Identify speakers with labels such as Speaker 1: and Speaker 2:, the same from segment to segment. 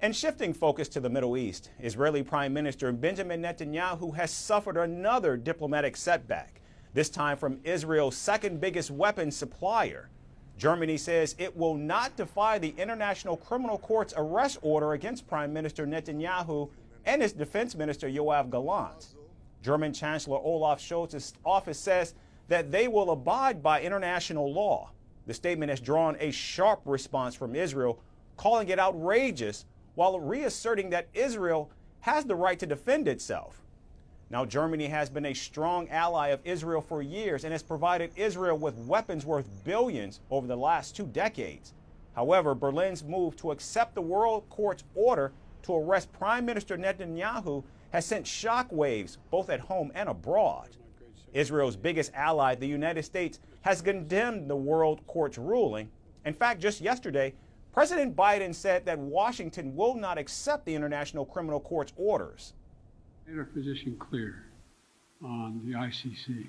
Speaker 1: And shifting focus to the Middle East, Israeli Prime Minister Benjamin Netanyahu has suffered another diplomatic setback, this time from Israel's second biggest weapons supplier. Germany says it will not defy the International Criminal Court's arrest order against Prime Minister Netanyahu and his defense minister Yoav Gallant. German Chancellor Olaf Scholz's office says that they will abide by international law. The statement has drawn a sharp response from Israel, calling it outrageous, while reasserting that Israel has the right to defend itself. Now, Germany has been a strong ally of Israel for years and has provided Israel with weapons worth billions over the last 2 decades. However, Berlin's move to accept the World Court's order to arrest Prime Minister Netanyahu has sent shockwaves both at home and abroad. Israel's biggest ally, the United States, has condemned the World Court's ruling. In fact, just yesterday, President Biden said that Washington will not accept the International Criminal Court's orders.
Speaker 2: We made our position clear on the ICC.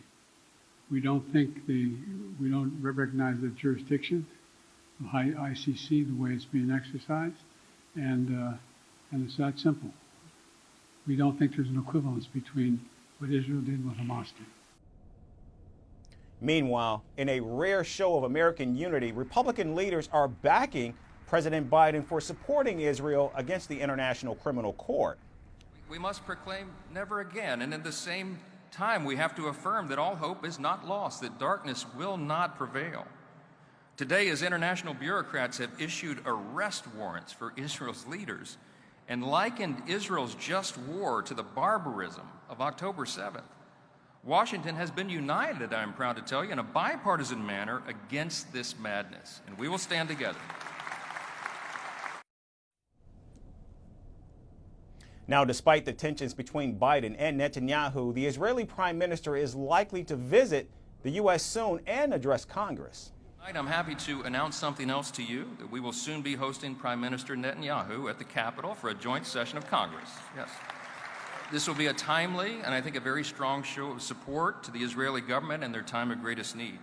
Speaker 2: We don't recognize the jurisdiction of ICC the way it's being exercised, and it's that simple. We don't think there's an equivalence between what Israel did and what Hamas did.
Speaker 1: Meanwhile, in a rare show of American unity, Republican leaders are backing President Biden for supporting Israel against the International Criminal Court.
Speaker 3: We must proclaim never again, and at the same time we have to affirm that all hope is not lost, that darkness will not prevail. Today, as international bureaucrats have issued arrest warrants for Israel's leaders and likened Israel's just war to the barbarism of October 7th, Washington has been united, I'm proud to tell you, in a bipartisan manner against this madness, and we will stand together.
Speaker 1: Now, despite the tensions between Biden and Netanyahu, the Israeli prime minister is likely to visit the U.S. soon and address Congress.
Speaker 3: Tonight, I'm happy to announce something else to you, that we will soon be hosting Prime Minister Netanyahu at the Capitol for a joint session of Congress. Yes. This will be a timely and I think a very strong show of support to the Israeli government in their time of greatest need.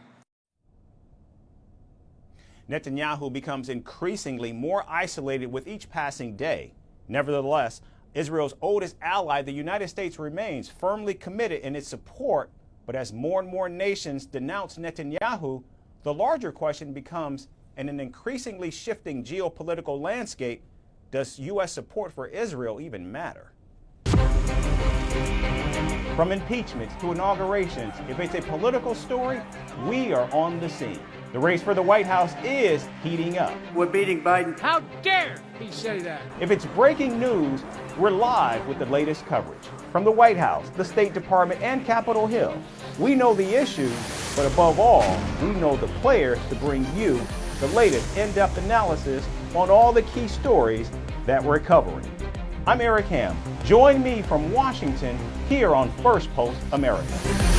Speaker 1: Netanyahu becomes increasingly more isolated with each passing day. Nevertheless, Israel's oldest ally, the United States, remains firmly committed in its support. But as more and more nations denounce Netanyahu, the larger question becomes, in an increasingly shifting geopolitical landscape, does U.S. support for Israel even matter? From impeachments to inaugurations, if it's a political story, we are on the scene. The race for the White House is heating up.
Speaker 4: We're beating Biden.
Speaker 5: How dare he say that?
Speaker 1: If it's breaking news, we're live with the latest coverage. From the White House, the State Department, and Capitol Hill, we know the issues, but above all, we know the players to bring you the latest in-depth analysis on all the key stories that we're covering. I'm Eric Ham. Join me from Washington here on First Post America.